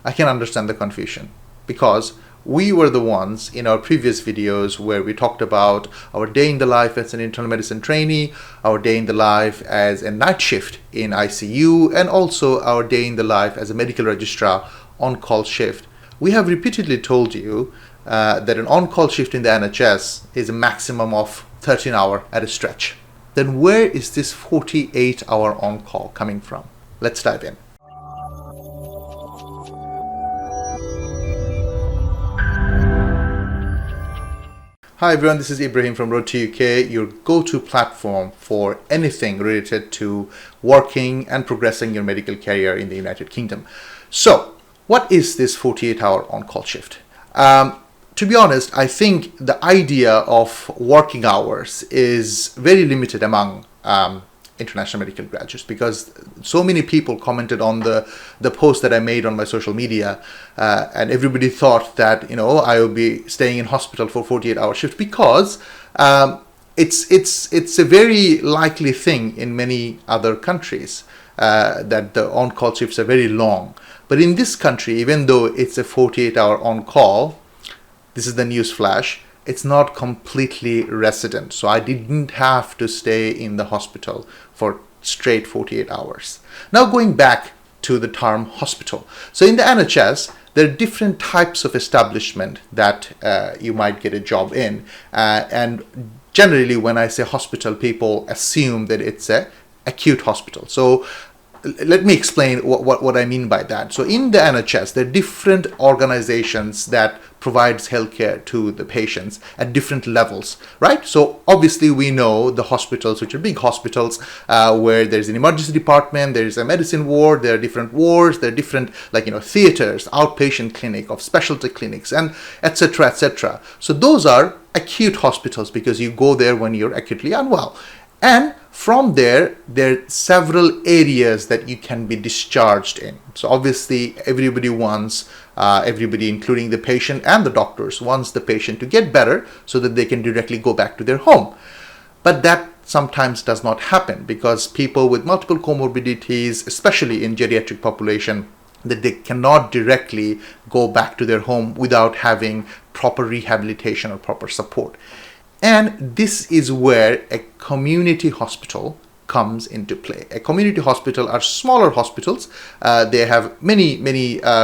I can understand the confusion, because we were the ones in our previous videos where we talked about our day in the life as an internal medicine trainee, our day in the life as a night shift in ICU, and also our day in the life as a medical registrar on-call shift. We have repeatedly told you that an on-call shift in the NHS is a maximum of 13 hours at a stretch. Then where is this 48-hour on-call coming from? Let's dive in. Hi everyone, this is Ibrahim from Road to UK, your go-to platform for anything related to working and progressing your medical career in the United Kingdom. So, what is this 48-hour on-call shift? To be honest, I think the idea of working hours is very limited among international medical graduates, because so many people commented on the post that I made on my social media, and everybody thought that I will be staying in hospital for 48-hour shift, because it's a very likely thing in many other countries that the on-call shifts are very long. But in this country, even though it's a 48-hour on-call, this is the news flash, it's not completely resident. So I didn't have to stay in the hospital for straight 48 hours. Now going back to the term hospital. So in the NHS, there are different types of establishment that you might get a job in. And generally when I say hospital, people assume that it's a acute hospital. So let me explain what I mean by that. So in the NHS, there are different organizations that provides healthcare to the patients at different levels, right? So obviously we know the hospitals, which are big hospitals, where there's an emergency department, there's a medicine ward, there are different wards, there are different theaters, outpatient clinic, of specialty clinics, and etc., etc. So those are acute hospitals because you go there when you're acutely unwell. And from there are several areas that you can be discharged in. So obviously everybody wants, everybody including the patient and the doctors wants the patient to get better so that they can directly go back to their home. But that sometimes does not happen because people with multiple comorbidities, especially in geriatric population, that they cannot directly go back to their home without having proper rehabilitation or proper support. And this is where a community hospital comes into play. A community hospital are smaller hospitals. They have many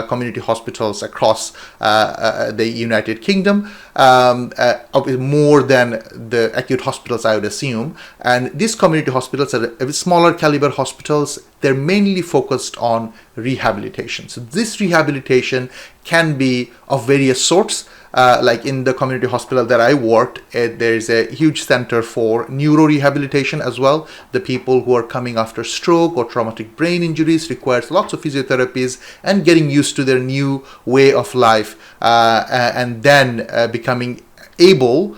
community hospitals across the United Kingdom, more than the acute hospitals, I would assume. And these community hospitals are smaller caliber hospitals. They're mainly focused on rehabilitation. So this rehabilitation can be of various sorts. Like in the community hospital that I worked, there's a huge center for neuro-rehabilitation as well. The people who are coming after stroke or traumatic brain injuries requires lots of physiotherapies and getting used to their new way of life, and then becoming able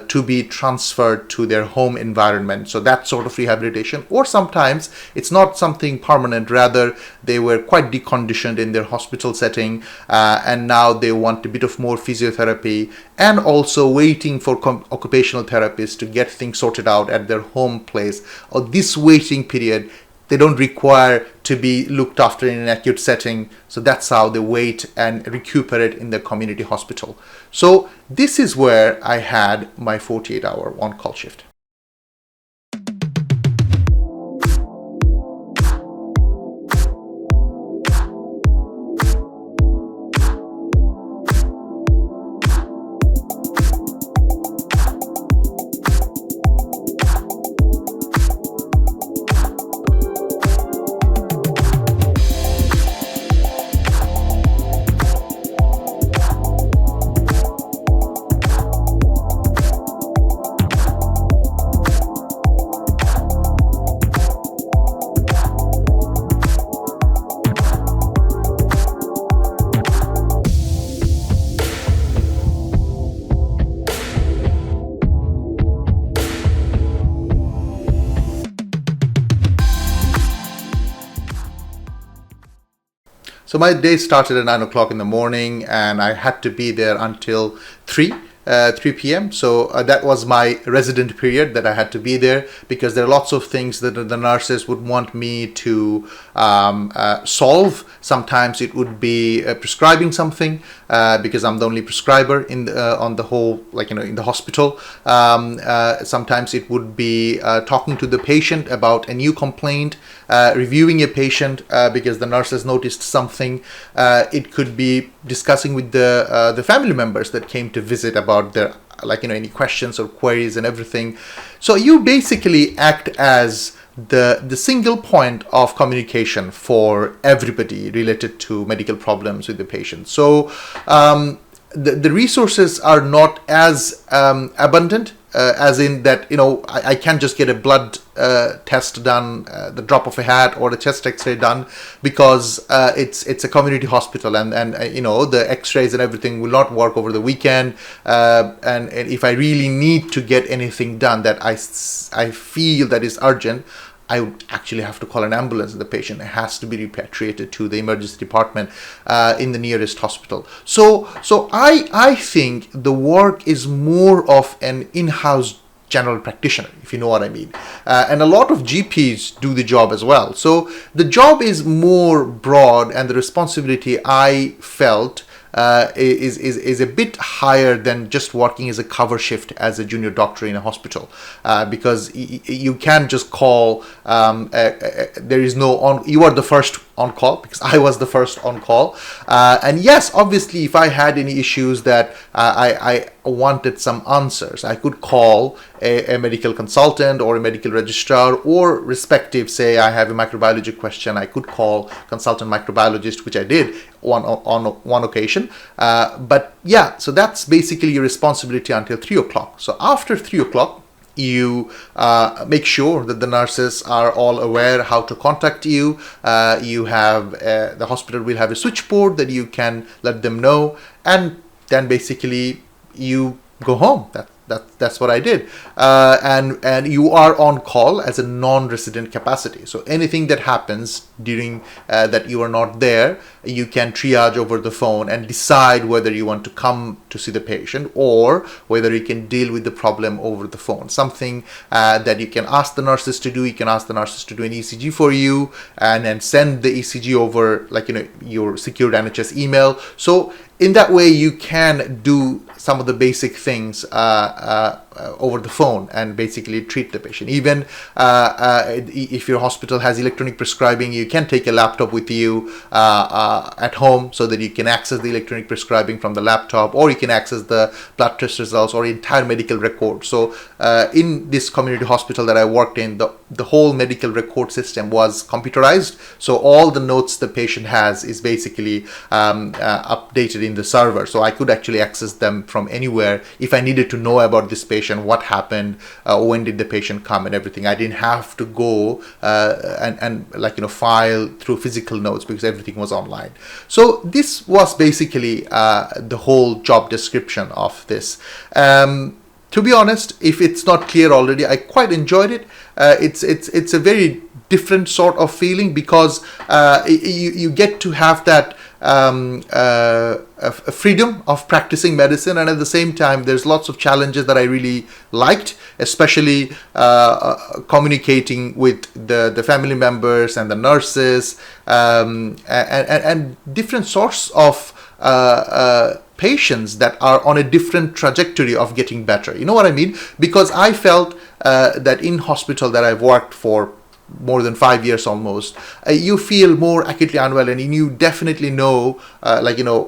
to be transferred to their home environment. So that sort of rehabilitation, or sometimes it's not something permanent, rather they were quite deconditioned in their hospital setting, and now they want a bit of more physiotherapy and also waiting for occupational therapists to get things sorted out at their home place. Or this waiting period, they don't require to be looked after in an acute setting. So that's how they wait and recuperate in the community hospital. So this is where I had my 48-hour on-call shift. So my day started at 9 o'clock in the morning and I had to be there until 3 3 p.m. So that was my resident period that I had to be there, because there are lots of things that the nurses would want me to solve. Sometimes it would be prescribing something, because I'm the only prescriber in on the whole, in the hospital. Sometimes it would be talking to the patient about a new complaint, reviewing a patient because the nurse has noticed something. It could be discussing with the family members that came to visit about their any questions or queries and everything. So you basically act as the single point of communication for everybody related to medical problems with the patient. So the resources are not as abundant, as in that I can't just get a blood test done, the drop of a hat, or a chest x-ray done, because it's a community hospital, and the x-rays and everything will not work over the weekend, and if I really need to get anything done that I feel that is urgent, I would actually have to call an ambulance. The patient has to be repatriated to the emergency department in the nearest hospital. So I think the work is more of an in-house general practitioner, if you know what I mean. And a lot of GPs do the job as well. So the job is more broad, and the responsibility, I felt, is a bit higher than just working as a cover shift as a junior doctor in a hospital, because you can't just call. There is no on. You are the first on call, because I was the first on call. And yes, obviously, if I had any issues that I wanted some answers, I could call a medical consultant or a medical registrar, or respective, say I have a microbiology question, I could call consultant microbiologist, which I did on one occasion. But yeah, so that's basically your responsibility until 3 o'clock. So after 3 o'clock, you make sure that the nurses are all aware how to contact you. You have the hospital will have a switchboard that you can let them know, and then basically you go home. That's what I did, and you are on call as a non-resident capacity. So anything that happens during that you are not there, you can triage over the phone and decide whether you want to come to see the patient, or whether you can deal with the problem over the phone. Something that you can ask the nurses to do. You can ask the nurses to do an ECG for you, and then send the ECG over your secured NHS email. So in that way, you can do some of the basic things over the phone and basically treat the patient. Even if your hospital has electronic prescribing, you can take a laptop with you at home, so that you can access the electronic prescribing from the laptop, or you can access the blood test results or entire medical record. So in this community hospital that I worked in, the whole medical record system was computerized. So all the notes the patient has is basically updated in the server. So I could actually access them from anywhere if I needed to know about this patient, what happened, when did the patient come, and everything. I didn't have to go and file through physical notes, because everything was online. So this was basically the whole job description of this. To be honest, if it's not clear already, I quite enjoyed it. It's a very different sort of feeling, because you get to have that freedom of practicing medicine, and at the same time there's lots of challenges that I really liked, especially communicating with the family members and the nurses, and different sorts of patients that are on a different trajectory of getting better. You know what I mean? Because I felt that in hospital that I've worked for more than 5 years almost, you feel more acutely unwell, and you definitely know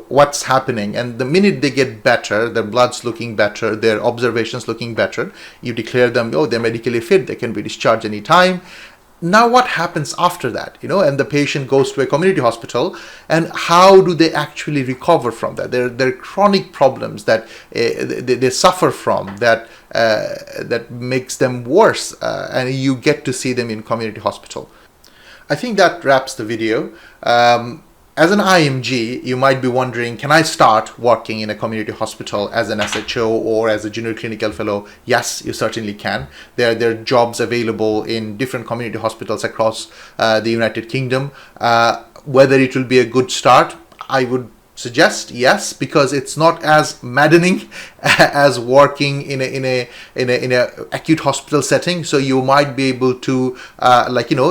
what's happening, and the minute they get better, their blood's looking better, their observations looking better, you declare them, they're medically fit, they can be discharged anytime. Now what happens after that, and the patient goes to a community hospital, and how do they actually recover from that? There are chronic problems that they suffer from, that makes them worse, and you get to see them in community hospital. I think that wraps the video. As an IMG, you might be wondering, can I start working in a community hospital as an SHO or as a junior clinical fellow? Yes, you certainly can. There are jobs available in different community hospitals across the United Kingdom. Whether it will be a good start, I would suggest, yes, because it's not as maddening as working in a acute hospital setting. So you might be able to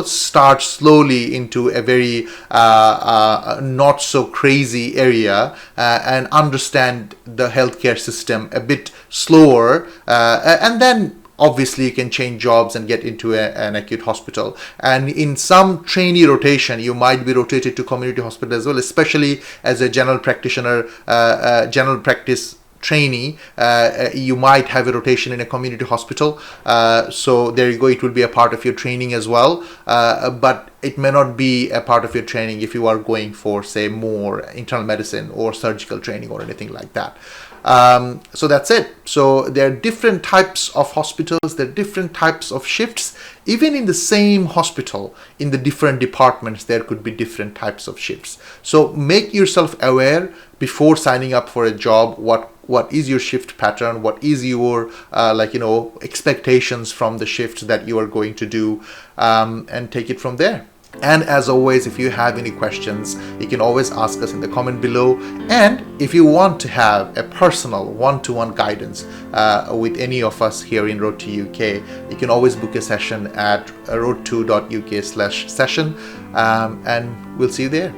start slowly into a very not so crazy area and understand the healthcare system a bit slower, and then obviously you can change jobs and get into an acute hospital. And in some trainee rotation, you might be rotated to community hospital as well, especially as a general practitioner, general practice trainee. You might have a rotation in a community hospital. So there you go, it will be a part of your training as well. But it may not be a part of your training if you are going for, say, more internal medicine or surgical training or anything like that. So that's it. So there are different types of hospitals, there are different types of shifts. Even in the same hospital, in the different departments, there could be different types of shifts. So make yourself aware before signing up for a job. What is your shift pattern? What is your expectations from the shift that you are going to do, and take it from there. And as always, if you have any questions, you can always ask us in the comment below. And if you want to have a personal one-to-one guidance with any of us here in Road to UK, you can always book a session at road2.uk/session, and we'll see you there.